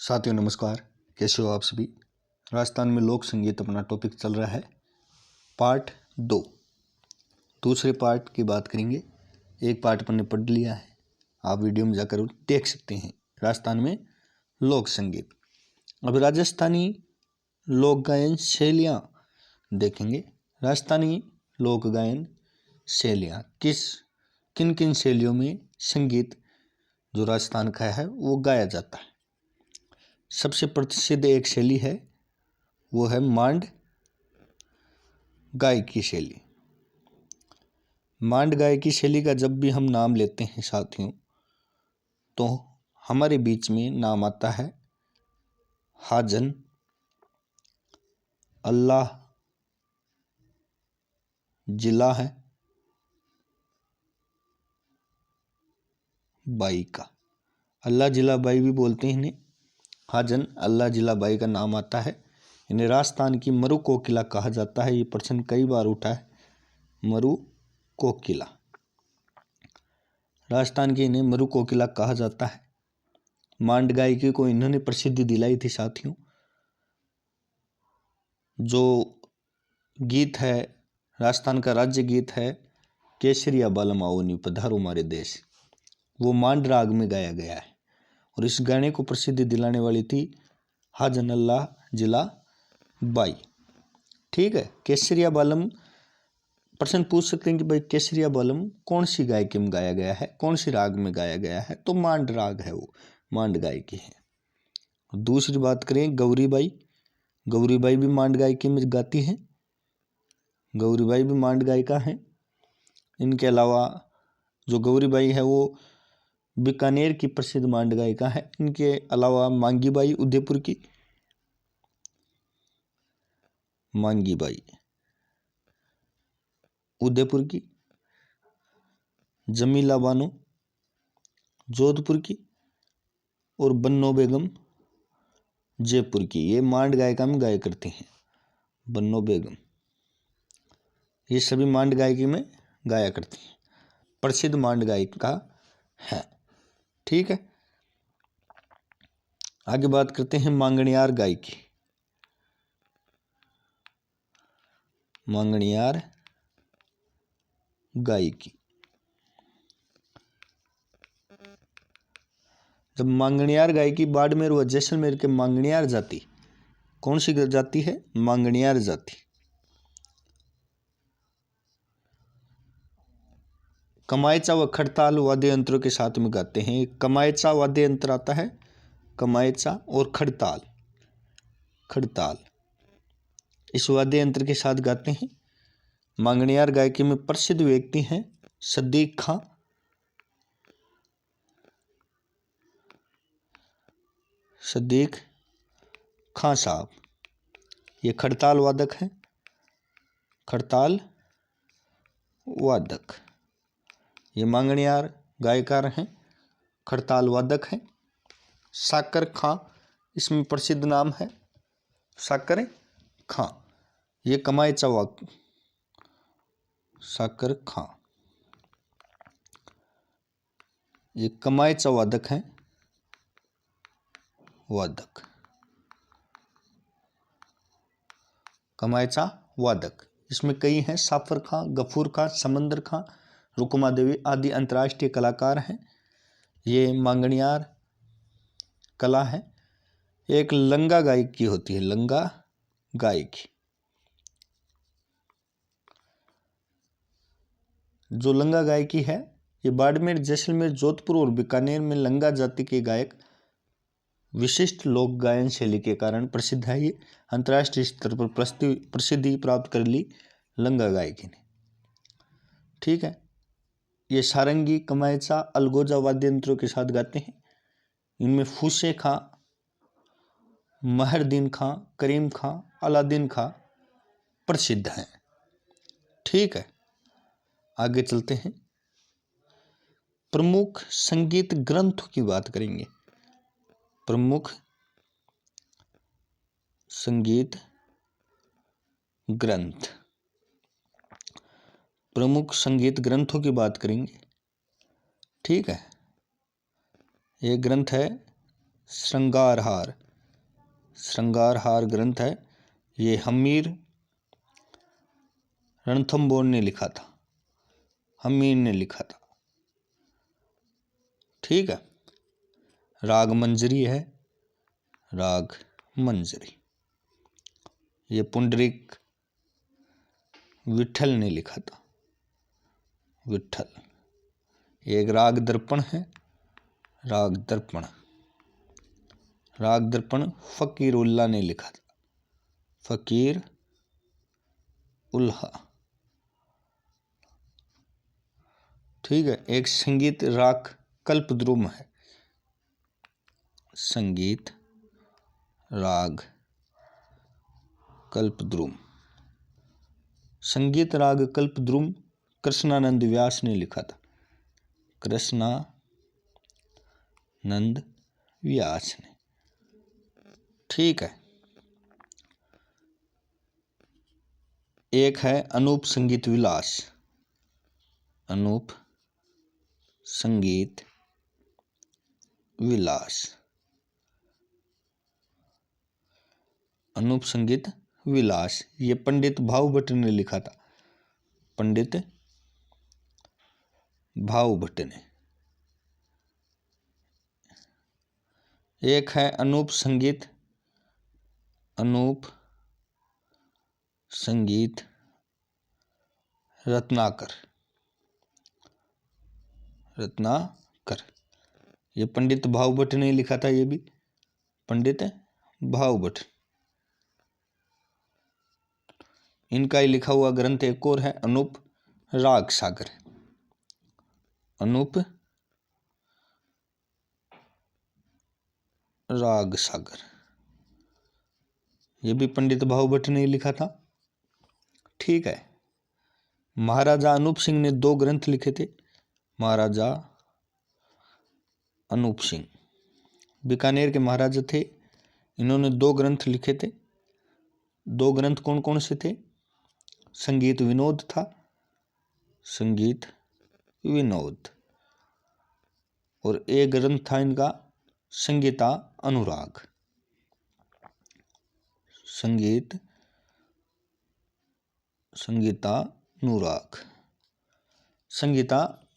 साथियों नमस्कार, कैसे हो आप सभी। राजस्थान में लोक संगीत अपना टॉपिक चल रहा है पार्ट 2। दूसरे पार्ट की बात करेंगे। एक पार्ट अपन ने पढ़ लिया है, आप वीडियो में जाकर देख सकते हैं। राजस्थान में लोक संगीत। अब राजस्थानी लोक गायन शैलियाँ देखेंगे। राजस्थानी लोक गायन शैलियाँ किन किन शैलियों में संगीत जो राजस्थान का है वो गाया जाता है। सबसे प्रसिद्ध एक शैली है, वो है मांड गायकी शैली। मांड गायकी शैली का जब भी हम नाम लेते हैं साथियों, तो हमारे बीच में नाम आता है हाजन अल्लाह जिला है बाई का। अल्लाह जिला बाई भी बोलते हैं इन्हें। हाजन अल्लाह जिला बाई का नाम आता है। इन्हें राजस्थान की मरु कोकिला कहा जाता है। ये प्रश्न कई बार उठा है, मरु कोकिला। राजस्थान की इन्हें मरु कोकिला कहा जाता है। मांड गायकी को इन्होंने प्रसिद्धि दिलाई थी साथियों। जो गीत है, राजस्थान का राज्य गीत है केसरिया बालम आओ नी पधारो मारे देश, वो मांड राग में गाया गया है। और इस गाने को प्रसिद्धि दिलाने वाली थी हाजन अल्लाह जिला बाई। ठीक है। केसरिया बालम, प्रश्न पूछ सकते हैं कि भाई केसरिया बालम कौन सी गायकी में गाया गया है, कौन सी राग में गाया गया है, तो मांड राग है, वो मांड गायकी है। दूसरी बात करें गौरीबाई, गौरीबाई भी मांड गायकी में गाती हैं। गौरीबाई भी मांड गायिका हैं। इनके अलावा जो गौरीबाई है वो बीकानेर की प्रसिद्ध मांड गायिका है। इनके अलावा मांगीबाई उदयपुर की, मांगीबाई उदयपुर की, जमीला बानो जोधपुर की और बन्नो बेगम जयपुर की। ये मांड गायिका में गाया करती हैं। बन्नो बेगम ये सभी मांड गायकी में गाया करती हैं, प्रसिद्ध मांड गायिका है। ठीक है। आगे बात करते हैं मांगणियार गायकी। मांगणियार गायकी, जब मांगणियार गायकी बाड़मेर व जैसलमेर के मांगणियार जाति, कौन सी जाति है? मांगणियार जाति। कमायचा व खड़ताल वाद्य यंत्रों के साथ में गाते हैं। कमायचा वाद्य यंत्र आता है, कमायचा और खड़ताल, खड़ताल इस वाद्य यंत्र के साथ गाते हैं। मांगणियार गायकी में प्रसिद्ध व्यक्ति हैं सदीक खां, सदीक खां साहब। ये खड़ताल वादक हैं, खड़ताल वादक। ये मांगणियार गायकार हैं, खड़ताल वादक हैं। साकर खां इसमें प्रसिद्ध नाम है, साकर खां। ये कमायचा साकर खां ये कमायचा वादक हैं, वादक, कमायचा वादक। इसमें कई हैं, साफर खां, गफूर खां, समंदर खां, रुकुमा देवी आदि अंतर्राष्ट्रीय कलाकार हैं। ये मांगणियार कला है। एक लंगा गायकी होती है, लंगा गायकी। जो लंगा गायकी है ये बाड़मेर, जैसलमेर, जोधपुर और बीकानेर में लंगा जाति के गायक विशिष्ट लोक गायन शैली के कारण प्रसिद्ध है। ये अंतर्राष्ट्रीय स्तर पर प्रसिद्धि प्राप्त कर ली लंगा गायकी ने। ठीक है। ये सारंगी, कमायचा, अलगोजा वाद्य यंत्रों के साथ गाते हैं। इनमें फूसे खां, महरदीन खां, करीम खां, अलादीन खां प्रसिद्ध हैं। ठीक है। आगे चलते हैं, प्रमुख संगीत ग्रंथों की बात करेंगे। प्रमुख संगीत ग्रंथ, प्रमुख संगीत ग्रंथों की बात करेंगे। ठीक है। ये ग्रंथ है श्रृंगार हार। श्रृंगार हार ग्रंथ है, ये हमीर रणथंभौर ने लिखा था, हमीर ने लिखा था। ठीक है। राग मंजरी है, राग मंजरी, ये पुंडरीक विठल ने लिखा था, विठल। एक राग दर्पण है, राग दर्पण, राग दर्पण फकीर उल्लाह ने लिखा था, फकीर उल्लाह। ठीक है। एक संगीत राग कल्पद्रुम है, संगीत राग कल्पद्रुम, संगीत राग कल्पद्रुम कृष्णानंद व्यास ने लिखा था, कृष्णानंद व्यास ने। ठीक है। एक है अनूप संगीत विलास, अनूप संगीत विलास, अनूप संगीत विलास, ये पंडित भाऊभट्ट ने लिखा था, पंडित भाऊभट्ट ने। एक है अनूप संगीत रत्नाकर, रत्नाकर, ये पंडित भाऊभट्ट ने लिखा था, ये भी पंडित भाऊभट्ट। इनका ही लिखा हुआ ग्रंथ एक और है, अनूप राग सागर, अनूप राग सागर, ये भी पंडित भाऊभट्ट ने लिखा था। ठीक है। महाराजा अनूप सिंह ने 2 ग्रंथ लिखे थे, महाराजा अनूप सिंह बीकानेर के महाराजा थे, इन्होंने 2 ग्रंथ लिखे थे। 2 ग्रंथ कौन कौन से थे? संगीत विनोद था, संगीत विनोद, और एक ग्रंथ था इनका संगीता अनुराग, संगीता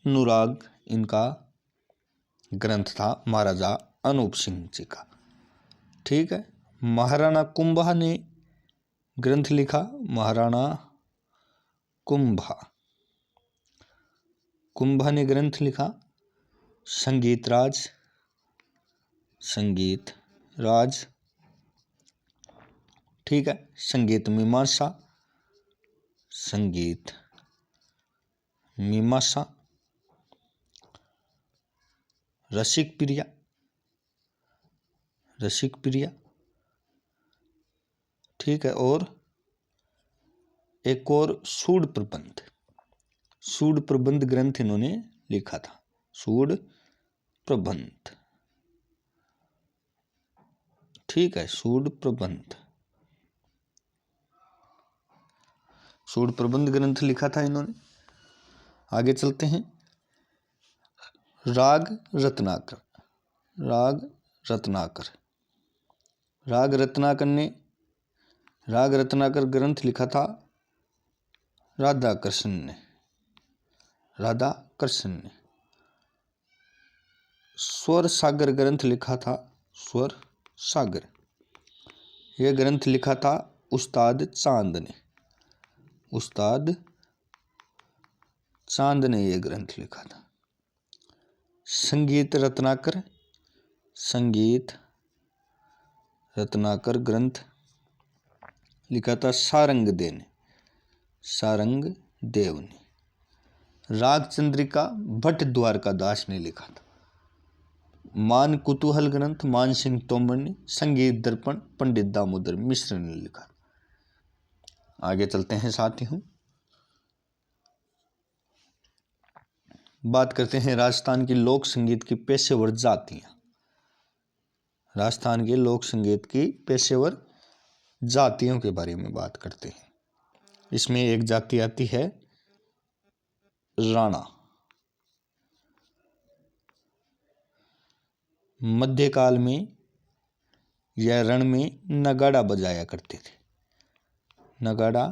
अनुराग इनका ग्रंथ था महाराजा अनूप सिंह जी का। ठीक है। महाराणा कुंभा ने ग्रंथ लिखा, महाराणा कुंभा ने ग्रंथ लिखा संगीत राज। ठीक है। संगीत मीमांसा, रसिक प्रिया। ठीक है। और एक और सूड प्रबंध ग्रंथ इन्होंने लिखा था, सूड प्रबंध। ठीक है। सूड प्रबंध ग्रंथ लिखा था इन्होंने। आगे चलते हैं। राग रत्नाकर ग्रंथ लिखा था राधा कृष्ण ने। स्वर सागर ग्रंथ लिखा था, स्वर सागर, यह ग्रंथ लिखा था उस्ताद चांद ने यह ग्रंथ लिखा था। संगीत रत्नाकर ग्रंथ लिखा था सारंग देव ने। राग चंद्रिका भट्ट द्वारकादास ने लिखा था। मान कुतूहल ग्रंथ मान सिंह तोमर ने। संगीत दर्पण पंडित दामोदर मिश्र ने लिखा। आगे चलते हैं साथियों, बात करते हैं राजस्थान की लोक संगीत की पेशेवर जातियां। राजस्थान के लोक संगीत की पेशेवर जातियों के बारे में बात करते हैं। इसमें एक जाति आती है राणा। मध्यकाल में यह रण में नगाड़ा बजाया करते थे, नगाड़ा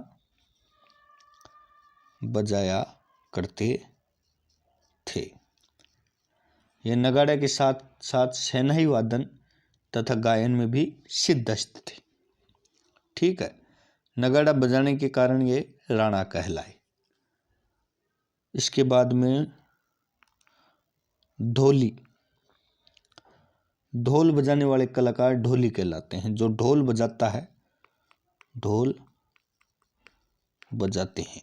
बजाया करते थे। यह नगाड़े के साथ साथ शहनाई वादन तथा गायन में भी सिद्धस्त थे। ठीक है, नगाड़ा बजाने के कारण ये राणा कहलाए। इसके बाद में ढोली, ढोल बजाने वाले कलाकार ढोली कहलाते हैं। जो ढोल बजाता है, ढोल बजाते हैं,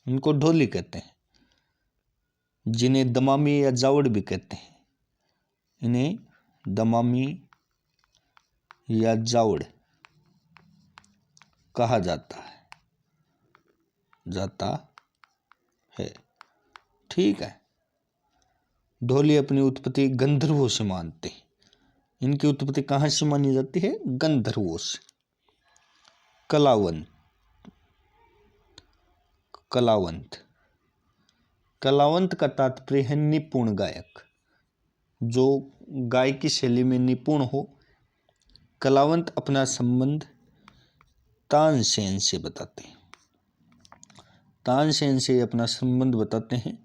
इनको ढोली कहते हैं। जिन्हें दमामी या जावड़ भी कहते हैं, इन्हें दमामी या जावड़ कहा जाता है। ठीक है, ढोली अपनी उत्पत्ति गंधर्वों से मानते हैं। इनकी उत्पत्ति कहाँ से मानी जाती है? गंधर्वों से। कलावंत, कलावंत, कलावंत का तात्पर्य है निपुण गायक, जो गायकी शैली में निपुण हो। कलावंत अपना संबंध तानसेन से बताते हैं, तानसेन से अपना संबंध बताते हैं।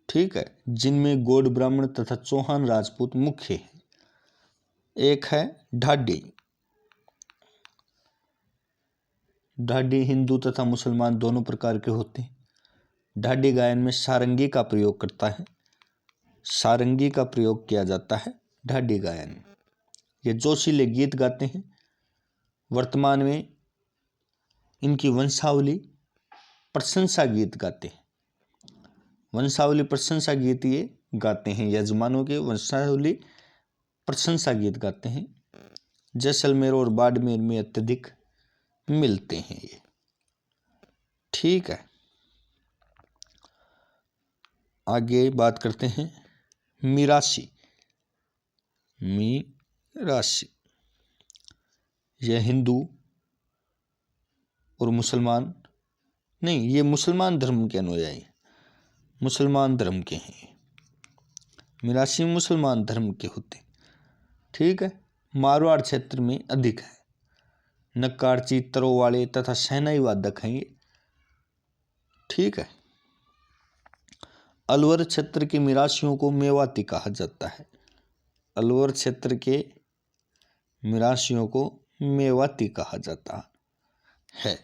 ठीक है, जिनमें गौड़ ब्राह्मण तथा चौहान राजपूत मुख्य हैं। एक है ढाडी, ढाडी हिंदू तथा मुसलमान दोनों प्रकार के होते हैं। ढाडी गायन में सारंगी का प्रयोग करता है, सारंगी का प्रयोग किया जाता है ढाडी गायन में। ये जोशीले गीत गाते हैं। वर्तमान में इनकी वंशावली प्रशंसा गीत गाते हैं, वंशावली प्रशंसा गीत ये गाते हैं। यजमानों के वंशावली प्रशंसा गीत गाते हैं। जैसलमेर और बाड़मेर में अत्यधिक मिलते हैं ये। ठीक है, आगे बात करते हैं मिरासी। मिरासी यह हिंदू और मुसलमान नहीं, ये मुसलमान धर्म के अनुयायी, मुसलमान धर्म के हैं। मिरासी मुसलमान धर्म के होते। ठीक है, मारवाड़ क्षेत्र में अधिक है। नक्काड़ची, तरोवाले तथा शहनाई वादक हैं ये। ठीक है, अलवर क्षेत्र के मिरासियों को मेवाती कहा जाता है। अलवर क्षेत्र के मिरासियों को मेवाती कहा जाता है।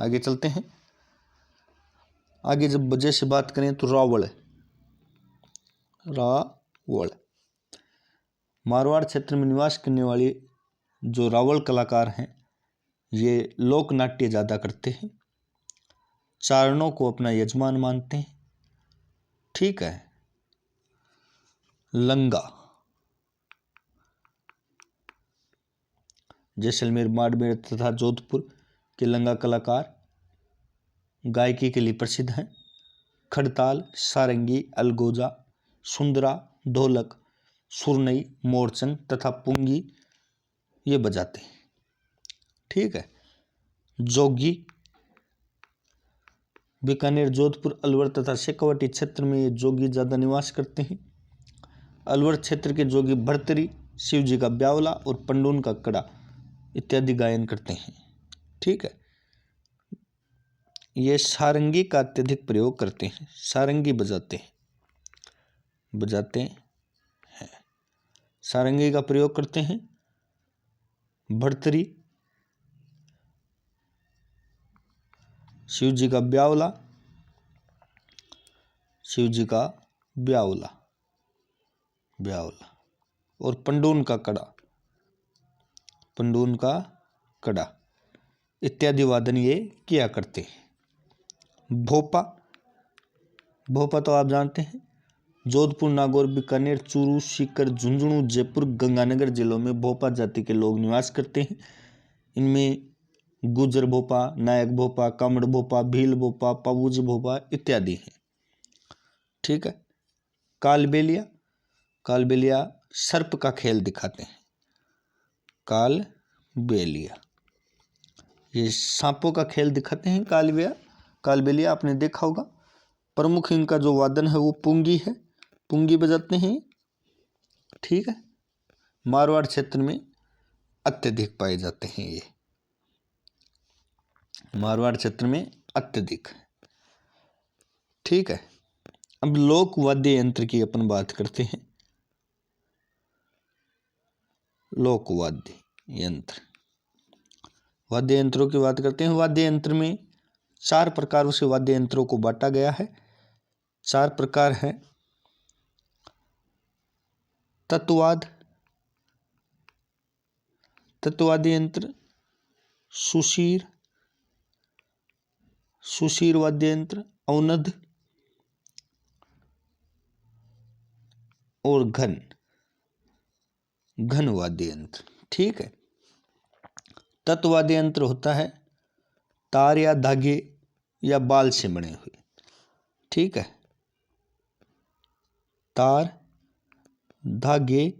आगे चलते हैं। आगे जब वजह से बात करें तो रावल, रावल मारवाड़ क्षेत्र में निवास करने वाले जो रावल कलाकार हैं, ये लोक नाट्य ज़्यादा करते हैं। चारणों को अपना यजमान मानते हैं। ठीक है, लंगा, जैसलमेर, बाड़मेर तथा जोधपुर के लंगा कलाकार गायकी के लिए प्रसिद्ध हैं। खड़ताल, सारंगी, अलगोजा, सुंदरा, ढोलक, सुरनई, मोरचन तथा पुंगी ये बजाते हैं। ठीक है, जोगी, बीकानेर, जोधपुर, अलवर तथा शेखावाटी क्षेत्र में ये जोगी ज़्यादा निवास करते हैं। अलवर क्षेत्र के जोगी भरतरी, शिव जी का ब्यावला और पंडून का कड़ा इत्यादि गायन करते हैं। ठीक है, ये सारंगी का अत्यधिक प्रयोग करते हैं, सारंगी बजाते हैं, सारंगी का प्रयोग करते हैं। भरतरी, शिव जी का ब्यावला, शिव जी का ब्यावला, ब्यावला और पंडून का कड़ा, पंडून का कड़ा इत्यादि वादन ये किया करते हैं। भोपा, भोपा तो आप जानते हैं, जोधपुर, नागौर, बीकानेर, चूरू, सीकर, झुंझुनू, जयपुर, गंगानगर जिलों में भोपा जाति के लोग निवास करते हैं। इनमें गुजर भोपा, नायक भोपा, कामड़ भोपा, भील भोपा, पाबूजी भोपा इत्यादि हैं। ठीक है, कालबेलिया, कालबेलिया सर्प का खेल दिखाते हैं। कालबेलिया ये सांपों का खेल दिखाते हैं। कालबेलिया आपने देखा होगा। प्रमुख इनका जो वादन है वो पुंगी है, पुंगी बजाते हैं। ठीक है, मारवाड़ क्षेत्र में अत्यधिक पाए जाते हैं। ये मारवाड़ क्षेत्र में अत्यधिक। ठीक है, अब लोक वाद्य यंत्र की अपन बात करते हैं। लोक वाद्य यंत्र, वाद्य यंत्रों की बात करते हैं। वाद्य यंत्र में 4 प्रकारों से वाद्य यंत्रों को बांटा गया है। 4 प्रकार हैं। तत्वाद, तत्वाद्य यंत्र, सुशीर, सुशीर वाद्य यंत्र, औनद और घन, घन वाद्य यंत्र। ठीक है, तत्वाद्य यंत्र होता है तार या धागे या बाल से बने हुए। ठीक है, तार, धागे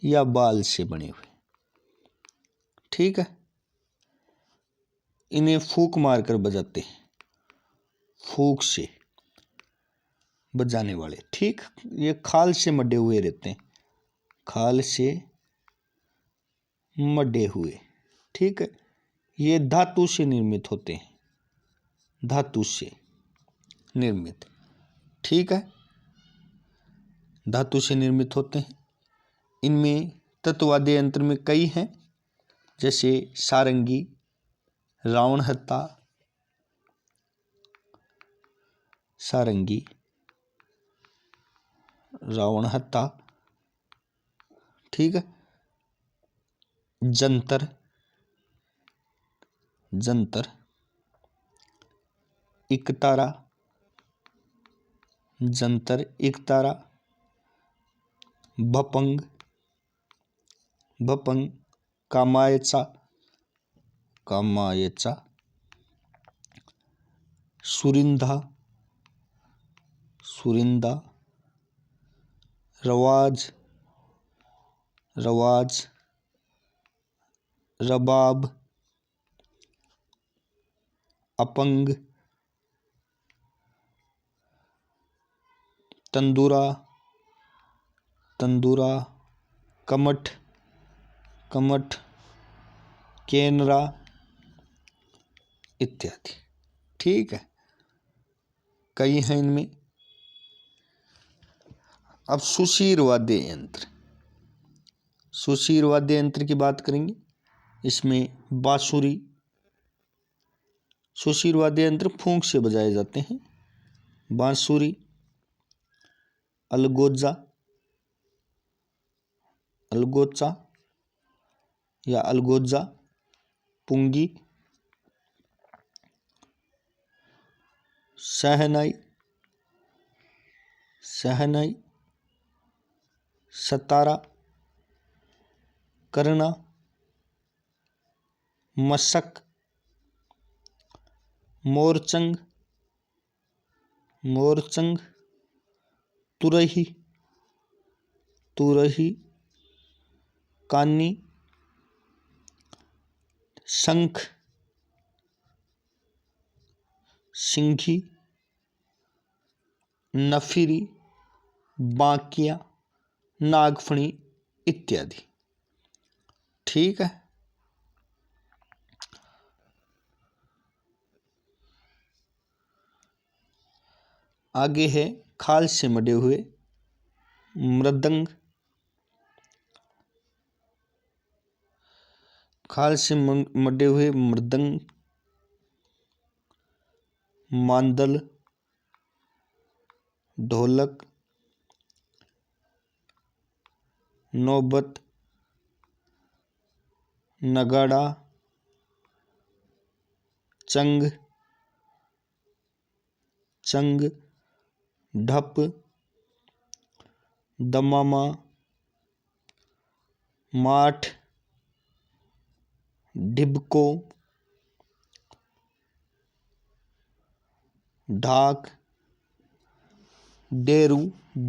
या बाल से बने हुए। ठीक है, इन्हें फूंक मारकर बजाते हैं, फूंक से बजाने वाले। ठीक, ये खाल से मढ़े हुए रहते हैं, खाल से मढ़े हुए। ठीक है, ये धातु से निर्मित होते हैं, धातु से निर्मित। ठीक है, धातु से निर्मित होते हैं। इनमें तत्वाद्य यंत्र में कई हैं, जैसे सारंगी, रावणहत्ता, सारंगी, रावणहत्ता। ठीक है, जंतर, जंतर, इकतारा, जंतर इकतारा, भपंग, भपंग, कामायचा, कामायचा, सुरिंदा, सुरिंदा, रवाज, रवाज, रबाब, अपंग, तंदूरा, तंदूरा, कमठ, कमठ, केनरा इत्यादि। ठीक है, कई हैं इनमें। अब सुशीर वाद्य यंत्र, सुशीर वाद्य यंत्र की बात करेंगे। इसमें बांसुरी, सुशीर वाद्य यंत्र फूंक से बजाए जाते हैं। बांसुरी, अलगोजा, अलगोचा या अलगोजा, पुंगी, शहनाई, शहनाई, सतारा, करना, मशक, मोरचंग, मोरचंग, तुरही, तुरही, कानी, शंख, सिंघी, नफिरी, बांकिया, नागफणी इत्यादि। ठीक है, आगे है खाल से मढ़े हुए मृदंग, खाल से मढ़े हुए मृदंग, मांदल, ढोलक, नौबत, नगाड़ा, चंग, चंग, ढप, दमामा, माठ, ढिबको, ढाक, डेरू,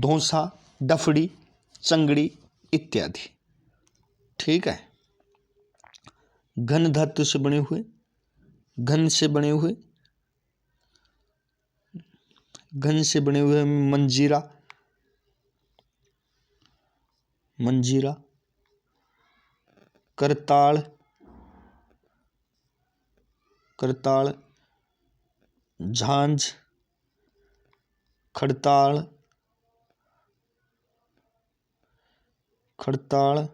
धौंसा, डफड़ी, चंगड़ी इत्यादि। ठीक है, घन धातु से बने हुए, घन से बने हुए, घन से बने हुए मंजीरा, मंजीरा, करताल, करताल, झांझ, खड़ताल, खड़ताल,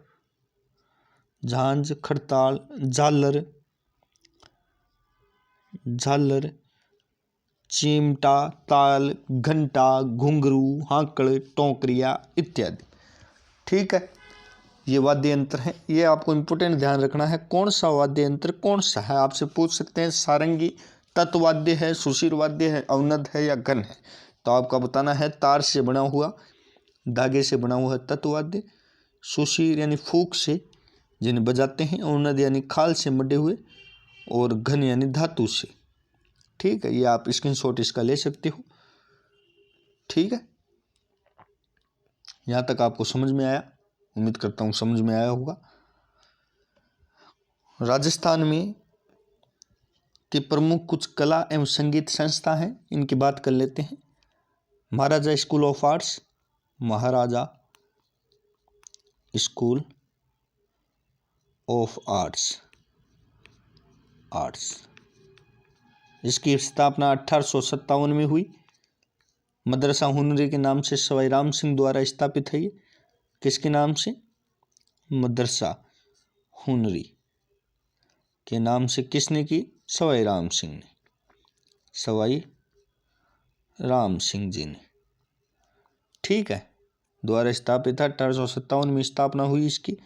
झांझ, खड़ताल, झालर, झालर, चिमटा, ताल, घंटा, घुंघरू, हाकड़, टोकरिया इत्यादि। ठीक है, ये वाद्य यंत्र है। ये आपको इम्पोर्टेंट ध्यान रखना है, कौन सा वाद्य यंत्र कौन सा है। आपसे पूछ सकते हैं सारंगी तत्वाद्य है, सुशिर वाद्य है, अवनद है या गण है। तो आपका बताना है तार से बना हुआ, धागे से बना हुआ तत्वाद्य, सुशिर यानी फूक से जिन्हें बजाते हैं, अवनद यानी खाल से मढ़े हुए, और घन यानी धातु से। ठीक है, ये आप स्क्रीनशॉट इसका ले सकते हो। ठीक है, यहाँ तक आपको समझ में आया, उम्मीद करता हूँ समझ में आया होगा। राजस्थान में के प्रमुख कुछ कला एवं संगीत संस्था हैं, इनकी बात कर लेते हैं। Maharaja school of arts, Maharaja school of arts, इसकी स्थापना 1857 में हुई। मदरसा हुनरी के नाम से सवाई राम सिंह द्वारा स्थापित है। ये किसके नाम से? मदरसा हुनरी के नाम से किसने की? सवाई राम सिंह ने, सवाई राम सिंह जी ने। ठीक है, द्वारा स्थापित है। 1857 में स्थापना हुई इसकी।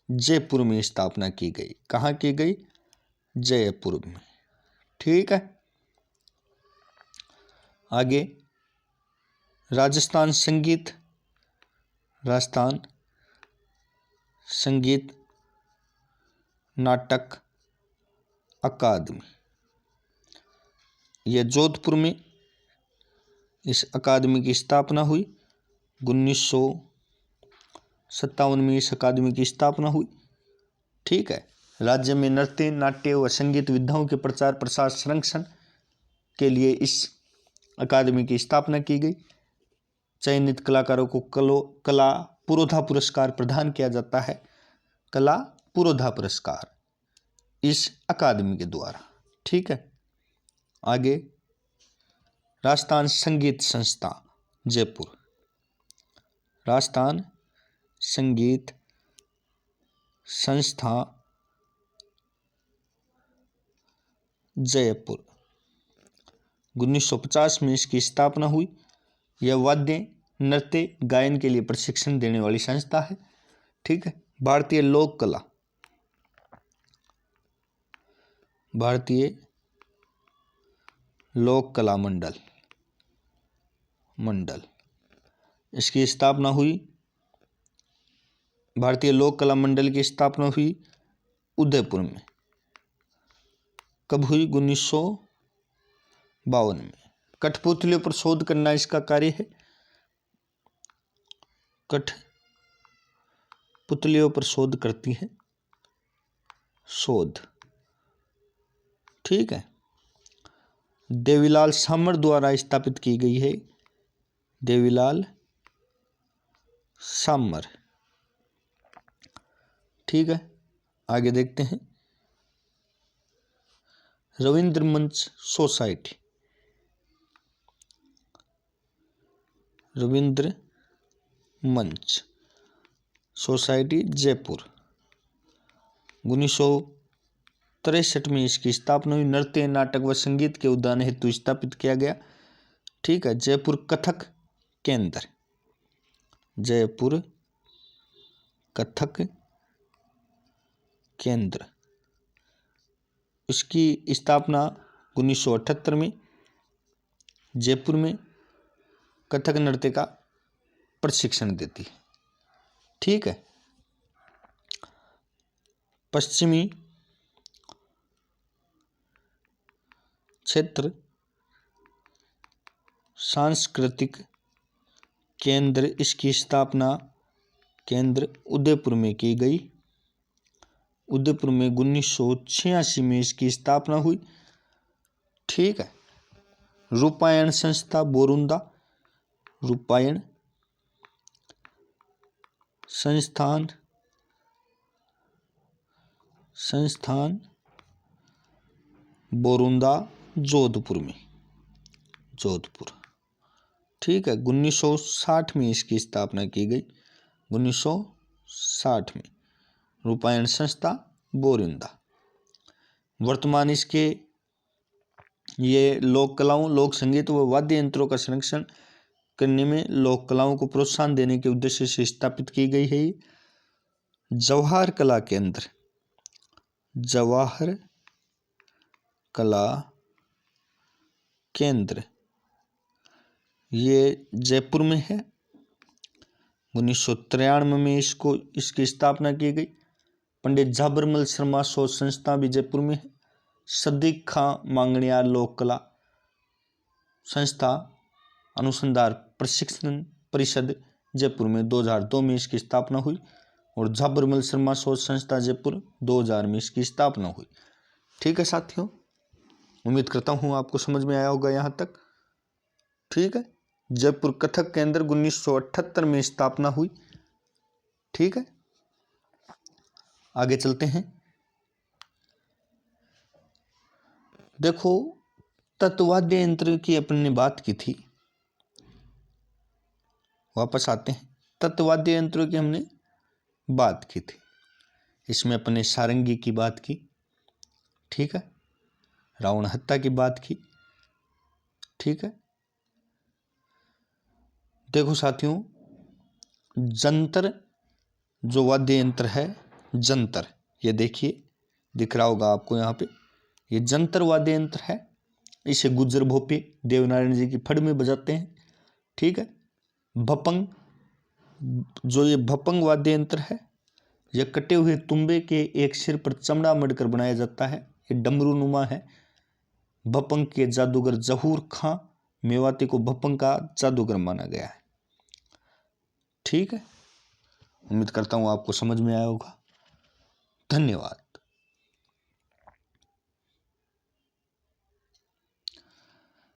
जयपुर में स्थापना की गई। कहाँ की गई? जयपुर में। ठीक है, आगे राजस्थान संगीत, राजस्थान संगीत नाटक अकादमी, यह जोधपुर में इस अकादमी की स्थापना हुई। 1957 में इस अकादमी की स्थापना हुई। ठीक है, राज्य में नृत्य, नाट्य व संगीत विधाओं के प्रचार प्रसार संरक्षण के लिए इस अकादमी की स्थापना की गई। चयनित कलाकारों को कला पुरोधा पुरस्कार प्रदान किया जाता है। कला पुरोधा पुरस्कार इस अकादमी के द्वारा। ठीक है, आगे राजस्थान संगीत संस्था जयपुर, राजस्थान संगीत संस्था जयपुर, 1950 में इसकी स्थापना हुई। यह वाद्य, नृत्य, गायन के लिए प्रशिक्षण देने वाली संस्था है। ठीक है, भारतीय लोक कला, भारतीय लोक कला मंडल इसकी स्थापना हुई। भारतीय लोक कला मंडल की स्थापना हुई उदयपुर में। कब हुई? 1952 में। कठपुतलियों पर शोध करना इसका कार्य है। कठपुतलियों पर शोध करती है, शोध। ठीक है, देवीलाल सामर द्वारा स्थापित की गई है। देवीलाल सामर। ठीक है, आगे देखते हैं। रविंद्र मंच सोसाइटी, रविंद्र मंच सोसाइटी जयपुर, 1963 में इसकी स्थापना हुई। नृत्य, नाटक व संगीत के उद्यान हेतु स्थापित किया गया। ठीक है, जयपुर कथक केंद्र, जयपुर कथक केंद्र, इसकी स्थापना 1978 में जयपुर में कथक नृत्य का प्रशिक्षण देती है। ठीक है, पश्चिमी क्षेत्र सांस्कृतिक केंद्र, इसकी स्थापना केंद्र उदयपुर में की गई। उदयपुर में 1986 में इसकी स्थापना हुई। ठीक है, रूपायण संस्था बोरुंदा, रूपायण संस्थान संस्थान बोरुंदा जोधपुर में, जोधपुर। ठीक है, 1960 में इसकी स्थापना की गई, 1960 में। रूपायन संस्था बोरुंदा। वर्तमान इसके ये लोक कलाओं, लोक संगीत व वाद्य यंत्रों का संरक्षण करने में लोक कलाओं को प्रोत्साहन देने के उद्देश्य से स्थापित की गई है। जवाहर कला केंद्र, जवाहर कला केंद्र ये जयपुर में है। 1993 में इसकी स्थापना की गई। पंडित झाबरमल शर्मा शोध संस्था भी जयपुर में है। सदीक खां मांगणियार लोक कला संस्था अनुसंधान प्रशिक्षण परिषद जयपुर में 2002 में इसकी स्थापना हुई। और झाबरमल शर्मा शोध संस्था जयपुर 2000 में इसकी स्थापना हुई। ठीक है साथियों, उम्मीद करता हूँ आपको समझ में आया होगा यहाँ तक। ठीक है, जयपुर कथक केंद्र 1978 में स्थापना हुई। ठीक है, आगे चलते हैं। देखो, तत्वाद्य यंत्र की अपन ने बात की थी, वापस आते हैं। तत्वाद्य यंत्रों की हमने बात की थी, इसमें अपने सारंगी की बात की। ठीक है, रावण हत्था की बात की। ठीक है, देखो साथियों, जंतर जो वाद्य यंत्र है, जंतर, ये देखिए दिख रहा होगा आपको यहाँ पे, ये जंतर वाद्य यंत्र है। इसे गुज्जर भोपे देवनारायण जी की फड़ में बजाते हैं। ठीक है, भपंग, जो ये भपंग वाद्य यंत्र है, यह कटे हुए तुम्बे के एक सिर पर चमड़ा मढ़कर बनाया जाता है। ये डमरू नुमा है। भपंग के जादूगर जहूर खां मेवाती को भपंग का जादूगर माना गया है। ठीक है, उम्मीद करता हूँ आपको समझ में आया होगा। धन्यवाद।